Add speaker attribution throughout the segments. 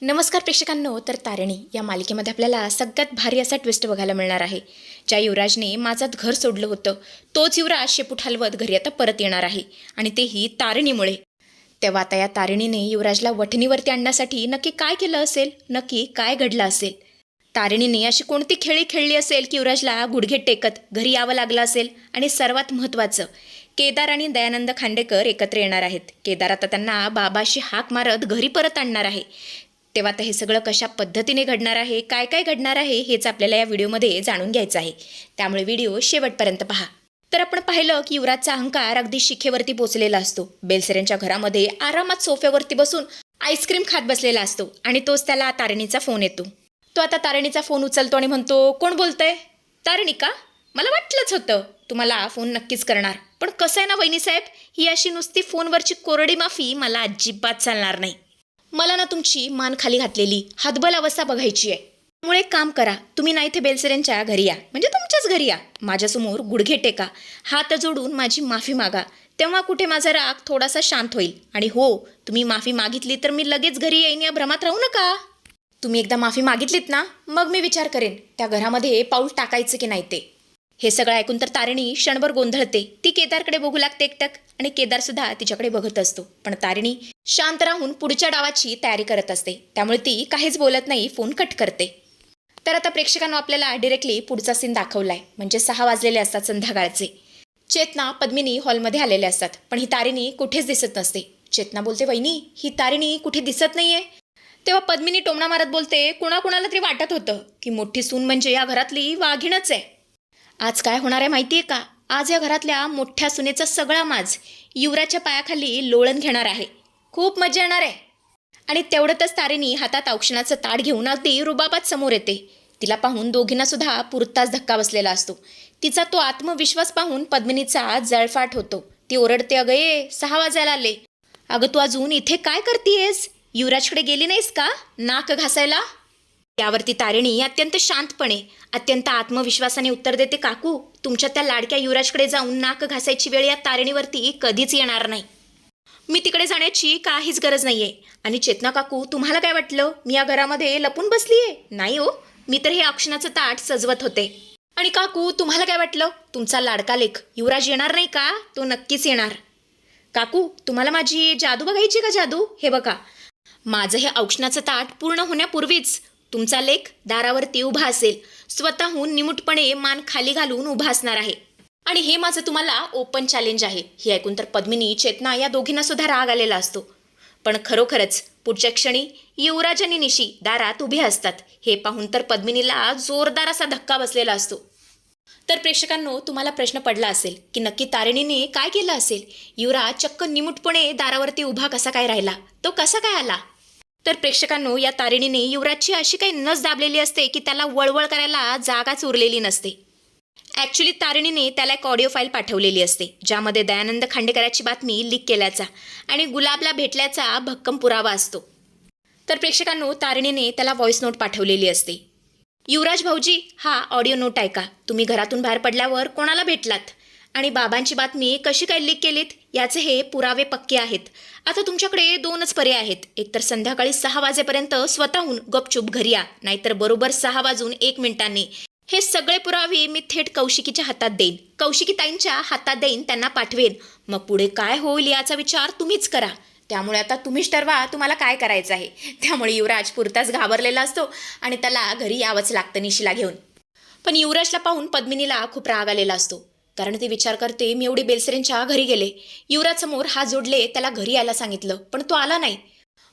Speaker 1: नमस्कार प्रेक्षकांनो. तर तारिणी या मालिकेमध्ये आपल्याला सगळ्यात भारी असा ट्विस्ट बघायला मिळणार आहे. ज्या युवराजने माझं घर सोडलं होतं तोच युवराज शेपूट हलवत घरी आता परत येणार आहे आणि तेही तारिणीमुळे. तेव्हा आता या तारिणीने युवराजला वठणीवरती आणण्यासाठी नक्की काय केलं असेल, नक्की काय घडलं असेल, तारिणीने अशी कोणती खेळी खेळली असेल की युवराजला गुडघे टेकत घरी यावं लागलं असेल. आणि सर्वात महत्त्वाचं, केदार आणि दयानंद खांडेकर एकत्र येणार आहेत. केदार आता त्यांना बाबाशी हाक मारत घरी परत आणणार आहे. तेव्हा आता हे सगळं कशा पद्धतीने घडणार आहे, काय काय घडणार आहे, हेच आपल्याला या व्हिडिओमध्ये जाणून घ्यायचं आहे. त्यामुळे व्हिडिओ शेवटपर्यंत पहा. तर आपण पाहिलं की युवराजचा अहंकार अगदी शिखेवरती पोचलेला असतो. बेलसरेंच्या घरामध्ये आरामात सोफ्यावरती बसून आईस्क्रीम खात बसलेला असतो आणि तोच त्याला तारिणीचा फोन येतो. तो आता तारिणीचा फोन उचलतो आणि म्हणतो, कोण बोलतंय? तारिणी का? मला वाटलंच होतं तुम्हाला फोन नक्कीच करणार. पण कसं आहे ना वहिनीसाहेब, ही अशी नुसती फोनवरची कोरडी माफी मला अजिबात चालणार नाही. मला ना तुमची मान खाली घातलेली हातबल अवस्था बघायची आहे. त्यामुळे एक काम करा, तुम्ही ना इथे बेलसरेंच्या घरी या, म्हणजे तुमच्याच घरी या, माझ्यासमोर गुडघे टेका, हात जोडून माझी माफी मागा. तेव्हा कुठे माझा राग थोडासा शांत होईल. आणि हो, तुम्ही माफी मागितली तर मी लगेच घरी येईन या भ्रमात राहू नका. तुम्ही एकदा माफी मागितलीत ना, मग मी विचार करेन त्या घरामध्ये पाऊल टाकायचं की नाही ते. हे सगळं ऐकून तर तारिणी क्षणभर गोंधळते. ती केदारकडे बघू लागते एकटक आणि केदारसुद्धा तिच्याकडे बघत असतो. पण तारिणी शांत राहून पुढच्या डावाची तयारी करत असते. त्यामुळे ती काहीच बोलत नाही, फोन कट करते. तर आता प्रेक्षकांना आपल्याला डिरेक्टली पुढचा सीन दाखवलाय. म्हणजे 6 वाजलेले असतात संध्याकाळचे. चेतना, पद्मिनी हॉलमध्ये आलेले असतात. पण ही तारिणी कुठेच दिसत नसते. चेतना बोलते, वहिनी ही तारिणी कुठे दिसत नाहीये. तेव्हा पद्मिनी टोमणा मारत बोलते, कुणाकुणाला तरी वाटत होतं की मोठी सून म्हणजे या घरातली वाघीणच आहे. आज काय होणार आहे माहिती आहे का? आज या घरातल्या मोठ्या सुनेचा सगळा माज युवराजच्या पायाखाली लोळण घेणार आहे. खूप मजा येणार आहे. आणि तेवढ्यातच तारिणी हातात औक्षणाचं ताट घेऊन अगदी रुबाबात समोर येते. तिला पाहून दोघींना सुद्धा पुरताच धक्का बसलेला असतो. तिचा तो आत्मविश्वास पाहून पद्मिनीचा जळफाट होतो. ती ओरडते, अगं ये 6 वाजायला आले. अगं तू अजून इथे काय करतेयस? युवराजकडे गेली नाहीस का नाक घासायला? यावरती तारिणी अत्यंत शांतपणे, अत्यंत आत्मविश्वासाने उत्तर देते, काकू तुमच्या त्या लाडक्या युवराजकडे जाऊन नाक घासायची वेळ या तारिणीवरती कधीच येणार नाही. मी तिकडे जाण्याची काहीच गरज नाहीये. आणि चेतना काकू, तुम्हाला काय वाटलं मी या घरामध्ये लपून बसलीये? नाही हो, मी तर हे औक्षणाचं ताट सजवत होते. आणि काकू तुम्हाला काय वाटलं, तुमचा लाडका लेक युवराज येणार नाही का? तो नक्कीच येणार. काकू तुम्हाला माझी जादू बघायची का? जादू हे बघा, माझं हे औक्षणाचं ताट पूर्ण होण्यापूर्वीच तुमचा लेक दारावरती उभा असेल, स्वतःहून निमूटपणे मान खाली घालून उभा असणार आहे. आणि हे माझं तुम्हाला ओपन चॅलेंज आहे. हे ऐकून तर पद्मिनी, चेतना या दोघींना सुद्धा राग आलेला असतो. पण खरोखरच पुढच्या क्षणी युवराज आणि निशी दारात उभे असतात. हे पाहून तर पद्मिनीला जोरदार असा धक्का बसलेला असतो. तर प्रेक्षकांनो, तुम्हाला प्रश्न पडला असेल की नक्की तारिणीने काय केलं असेल? युवराज चक्क निमूटपणे दारावरती उभा कसा काय राहिला? तो कसा काय आला? तर प्रेक्षकांनो, या तारिणीने युवराजची अशी काही नस दाबलेली असते की त्याला वळवळ करायला जागाच उरलेली नसते. ॲक्च्युली तारिणीने त्याला एक ऑडिओ फाईल पाठवलेली असते, ज्यामध्ये दयानंद खांडेकराची बातमी लीक केल्याचा आणि गुलाबला भेटल्याचा भक्कम पुरावा असतो. तर प्रेक्षकांनो, तारिणीने त्याला व्हॉइस नोट पाठवलेली असते. युवराज भाऊजी, हा ऑडिओ नोट ऐका. तुम्ही घरातून बाहेर पडल्यावर कोणाला भेटलात आणि बाबांची बातमी कशी काय लीक केलीत याचे हे पुरावे पक्के आहेत. आता तुमच्याकडे 2च पर्याय आहेत. एकतर संध्याकाळी 6 वाजेपर्यंत स्वतःहून गपचूप घरी या, नाहीतर बरोबर 6 वाजून 1 मिनिटांनी हे सगळे पुरावे मी थेट कौशिकीच्या हातात देईन, कौशिकी ताईंच्या हातात देईन, त्यांना पाठवेन. मग पुढे काय होईल याचा विचार तुम्हीच करा. त्यामुळे आता तुम्हीच ठरवा तुम्हाला काय करायचं आहे. त्यामुळे युवराज पुरताच घाबरलेला असतो आणि त्याला घरी यावंच लागतं निशीला घेऊन. पण युवराजला पाहून पद्मिनीला खूप राग आलेला असतो. कारण ती विचार करते, मी एवढी बेलसरेंच्या घरी गेले, युवराजसमोर हात जोडले, त्याला घरी यायला सांगितलं, पण तो आला नाही.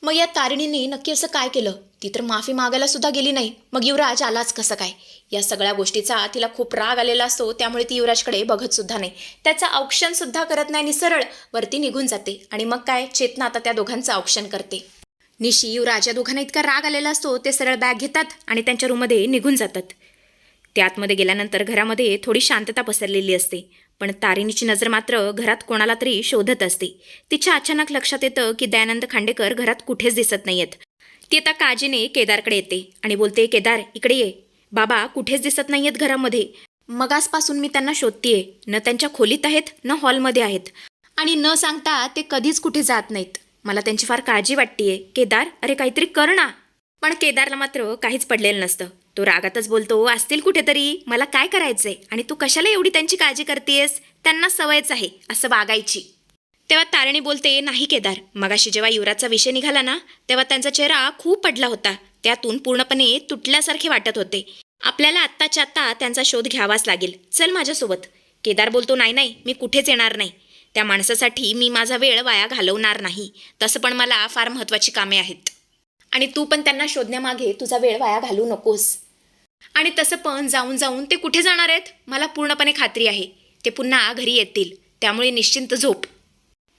Speaker 1: मग या तारिणीने नक्की असं काय केलं? ती तर माफी मागायला सुद्धा गेली नाही, मग युवराज आलाच कसं काय? या सगळ्या गोष्टीचा तिला खूप राग आलेला असतो. त्यामुळे ती युवराजकडे बघत सुद्धा नाही, त्याचं औक्षण सुद्धा करत नाही आणि सरळ वरती निघून जाते. आणि मग काय, चेतना आता त्या दोघांचं औक्षण करते. निशी, युवराज या दोघांना इतका राग आलेला असतो, ते सरळ बॅग घेतात आणि त्यांच्या रूममध्ये निघून जातात. ते आतमध्ये गेल्यानंतर घरामध्ये थोडी शांतता पसरलेली असते. पण तारिणीची नजर मात्र घरात कोणाला तरी शोधत असते. तिच्या अचानक लक्षात येतं की दयानंद खांडेकर घरात कुठेच दिसत नाहीयेत. ती आता काळजीने केदारकडे येते आणि बोलते, केदार इकडे ये. बाबा कुठेच दिसत नाहीयेत घरामध्ये. मगासपासून मी त्यांना शोधतीये. न त्यांच्या खोलीत आहेत, न हॉलमध्ये आहेत. आणि न सांगता ते कधीच कुठे जात नाहीत. मला त्यांची फार काळजी वाटतेय. केदार, अरे काहीतरी कर ना. पण केदारला मात्र काहीच पडलेलं नसतं. तो रागातच बोलतो, असतील कुठेतरी, मला काय करायचंय आणि तू कशाला एवढी त्यांची काळजी करतेस, त्यांना सवयच आहे असं वागायची. तेव्हा तारिणी बोलते, नाही केदार, मगाशी जेव्हा युवराजचा विषय निघाला ना, तेव्हा त्यांचा चेहरा खूप पडला होता. त्यातून पूर्णपणे तुटल्यासारखे वाटत होते. आपल्याला आत्ताच्या आत्ता त्यांचा शोध घ्यावाच लागेल, चल माझ्यासोबत. केदार बोलतो, नाही नाही, मी कुठेच येणार नाही. त्या माणसासाठी मी माझा वेळ वाया घालवणार नाही. तसं पण मला फार महत्त्वाची कामे आहेत आणि तू पण त्यांना शोधण्यामागे तुझा वेळ वाया घालू नकोस. आणि तसं पण जाऊन जाऊन ते कुठे जाणार आहेत, मला पूर्णपणे खात्री आहे. ते पुन्हा घरी येतील, त्यामुळे निश्चिंत झोप.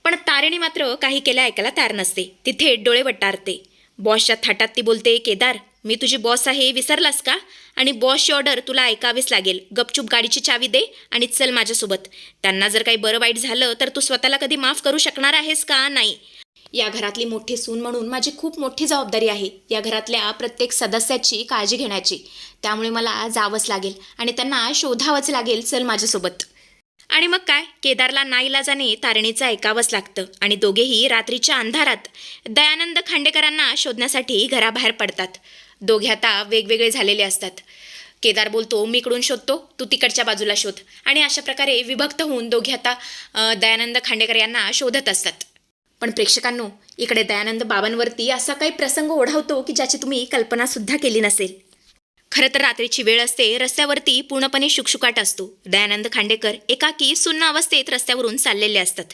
Speaker 1: पण तारिणी मात्र काही केल्या ऐकायला तयार नसते. ती थेट डोळे वटारते. बॉसच्या थाटात ती बोलते, केदार, मी तुझी बॉस आहे विसरलास का? आणि बॉसची ऑर्डर तुला ऐकावीच लागेल. गपचूप गाडीची चावी दे आणि चल माझ्यासोबत. त्यांना जर काही बरं वाईट झालं तर तू स्वतःला कधी माफ करू शकणार आहेस का? नाही. या घरातली मोठी सून म्हणून माझी खूप मोठी जबाबदारी आहे, या घरातल्या प्रत्येक सदस्याची काळजी घेण्याची. त्यामुळे मला जावंच लागेल आणि त्यांना शोधावंच लागेल. चल माझ्यासोबत. आणि मग काय, केदारला नाईलाजाने तारिणीचं ऐकावंच लागतं आणि दोघेही रात्रीच्या अंधारात दयानंद खांडेकरांना शोधण्यासाठी घराबाहेर पडतात. दोघे आता वेगवेगळे झालेले असतात. केदार बोलतो, मी इकडून शोधतो, तू तिकडच्या बाजूला शोध. आणि अशा प्रकारे विभक्त होऊन दोघे आता दयानंद खांडेकर यांना शोधत असतात. पण प्रेक्षकांनो, इकडे दयानंद बाबांवरती असा काही प्रसंग ओढावतो की ज्याची तुम्ही कल्पनासुद्धा केली नसेल. खरं तर रात्रीची वेळ असते, रस्त्यावरती पूर्णपणे शुकशुकाट असतो. दयानंद खांडेकर एकाकी सुन्न अवस्थेत रस्त्यावरून चाललेले असतात.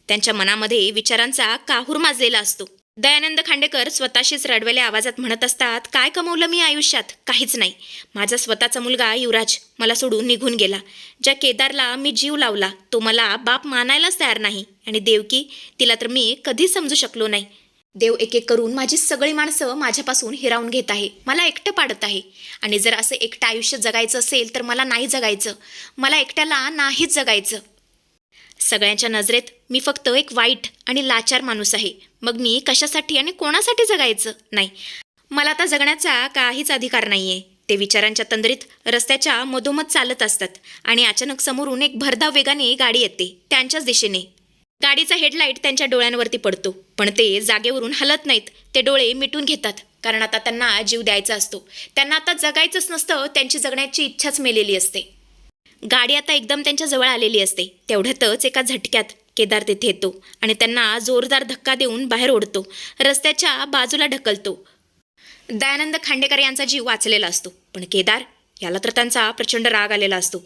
Speaker 1: त्यांच्या मनामध्ये विचारांचा काहूर माजलेला असतो. दयानंद खांडेकर स्वतःशीच रडवेल्या आवाजात म्हणत असतात, काय कमवलं मी आयुष्यात? काहीच नाही. माझा स्वतःचा मुलगा युवराज मला सोडून निघून गेला. ज्या केदारला मी जीव लावला तो मला बाप मानायलाच तयार नाही. आणि देवकी, तिला तर मी कधीच समजू शकलो नाही. देव एक एक करून माझी सगळी माणसं माझ्यापासून हिरावून घेत आहे, मला एकटं पाडत आहे. आणि जर असं एकटं आयुष्य जगायचं असेल तर मला नाही जगायचं, मला एकट्याला नाहीच जगायचं. सगळ्यांच्या नजरेत मी फक्त एक वाईट आणि लाचार माणूस आहे. मग मी कशासाठी आणि कोणासाठी जगायचं? नाही, मला आता जगण्याचा काहीच अधिकार नाही आहे. ते विचारांच्या तंद्रीत रस्त्याच्या मधोमध चालत असतात आणि अचानक समोरून एक भरधाव वेगाने गाडी येते त्यांच्याच दिशेने. गाडीचा हेडलाईट त्यांच्या डोळ्यांवरती पडतो, पण ते जागेवरून हलत नाहीत. ते डोळे मिटून घेतात, कारण आता त्यांना जीव द्यायचा असतो. त्यांना आता जगायचंच नसतं, त्यांची जगण्याची इच्छाच मेलेली असते. गाडी आता एकदम त्यांच्या जवळ आलेली असते. तेवढ्यातच एका झटक्यात केदार तिथे येतो आणि त्यांना जोरदार धक्का देऊन बाहेर ओढतो, रस्त्याच्या बाजूला ढकलतो. दयानंद खांडेकर यांचा जीव वाचलेला असतो, पण केदार याला तर त्यांचा प्रचंड राग आलेला असतो.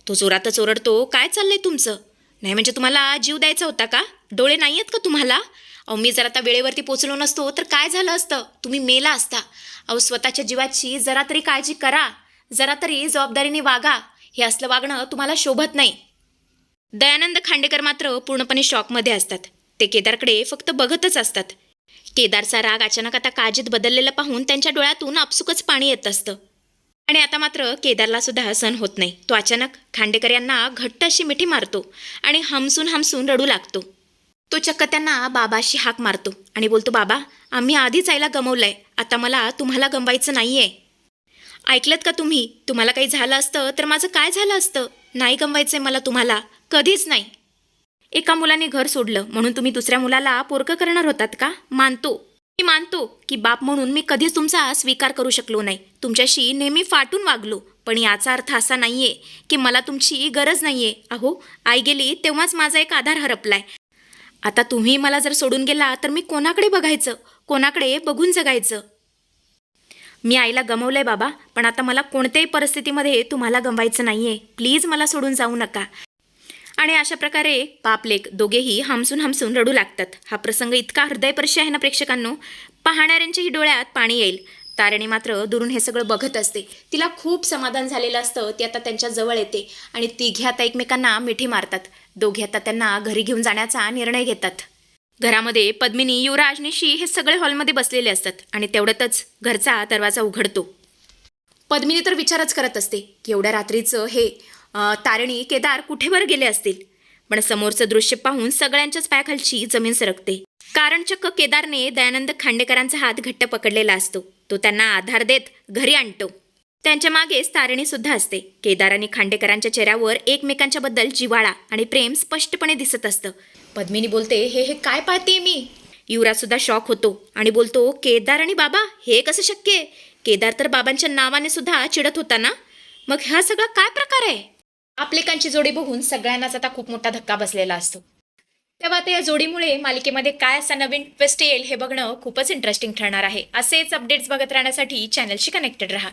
Speaker 1: तो जोरातच ओरडतो, काय चाललंय तुमचं? नाही म्हणजे तुम्हाला जीव द्यायचा होता का? डोळे नाही आहेत का तुम्हाला? अहो, मी जर आता वेळेवरती पोचलो नसतो तर काय झालं असतं? तुम्ही मेला असता. अहो, स्वतःच्या जीवाची जरा तरी काळजी करा, जरा तरी जबाबदारीने वागा. हे असलं वागणं तुम्हाला शोभत नाही. दयानंद खांडेकर मात्र पूर्णपणे शॉकमध्ये असतात. ते केदारकडे फक्त बघतच असतात. केदारचा राग अचानक आता काळजीत बदललेला पाहून त्यांच्या डोळ्यातून आपसुकच पाणी येत असतं. आणि आता मात्र केदारला सुद्धा सहन होत नाही. तो अचानक खांडेकर यांना घट्ट अशी मिठी मारतो आणि हमसून हमसून रडू लागतो. तो चक्क त्यांना बाबाशी हाक मारतो आणि बोलतो, बाबा, आम्ही आधीच आईला गमवलंय, आता मला तुम्हाला गमवायचं नाहीये. ऐकलत का तुम्ही? तुम्हाला काही झालं असतं तर माझं काय झालं असतं? नाही गमवायचंय मला तुम्हाला, कधीच नाही. एका मुलाने घर सोडलं म्हणून तुम्ही दुसऱ्या मुलाला पोरकं करणार होतात का? मी मानतो की बाप म्हणून मी कधीच तुमचा स्वीकार करू शकलो नाही. तुमच्याशी नेहमी फाटून वागलो, पण याचा अर्थ असा नाहीये की मला तुमची गरज नाहीये. अहो, आई गेली तेव्हाच माझा एक आधार हरपलाय. आता तुम्ही मला जर सोडून गेला तर मी कोणाकडे बघायचं, कोणाकडे बघून जगायचं? मी आईला गमवलंय बाबा, पण आता मला कोणत्याही परिस्थितीमध्ये तुम्हाला गमवायचं नाहीये. प्लीज मला सोडून जाऊ नका. आणि अशा प्रकारे बाप-लेक दोघेही हमसून हमसून रडू लागतात. हा प्रसंग इतका हृदयस्पर्शी आहे ना प्रेक्षकांनो, पाहणाऱ्यांच्याही डोळ्यात पाणी येईल. तारिणी मात्र दुरून हे सगळं बघत असते. तिला खूप समाधान झालेलं असतं. ती आता त्यांच्या जवळ येते आणि तिघे आता एकमेकांना मिठी मारतात. दोघे आता त्यांना घरी घेऊन जाण्याचा निर्णय घेतात. घरामध्ये पद्मिनी, युवराज, निशी हे सगळे हॉलमध्ये बसलेले असतात आणि तेवढ्यातच घरचा दरवाजा उघडतो. पद्मिनी तर विचारच करत असते की एवढ्या रात्रीचं हे तारिणी, केदार कुठेवर गेले असतील. पण समोरचं दृश्य पाहून सगळ्यांच्याच पायाखालची जमीन सरकते. कारण चक्क केदारने दयानंद खांडेकरांचा हात घट्ट पकडलेला असतो. तो त्यांना आधार देत घरी आणतो. त्यांच्या मागेच तारिणी सुद्धा असते. केदार आणि खांडेकरांच्या चेहऱ्यावर एकमेकांच्या बद्दल जिव्हाळा आणि प्रेम स्पष्टपणे दिसत असतं. पद्मिनी बोलते, हे काय पाहते मी? युवराज सुद्धा शॉक होतो आणि बोलतो, केदार आणि बाबा हे कसं शक्य आहे? केदार तर बाबांच्या नावाने सुद्धा चिडत होता ना? मग हा सगळा काय प्रकार आहे? आपलेकांची जोडी बघून सगळ्यांनाच आता खूप मोठा धक्का बसलेला असतो. तेव्हा आता या जोडीमुळे मालिकेमध्ये काय असा नवीन ट्विस्ट येईल हे बघणं खूपच इंटरेस्टिंग ठरणार आहे. असेच अपडेट्स बघत राहण्यासाठी चॅनलशी कनेक्टेड राहा.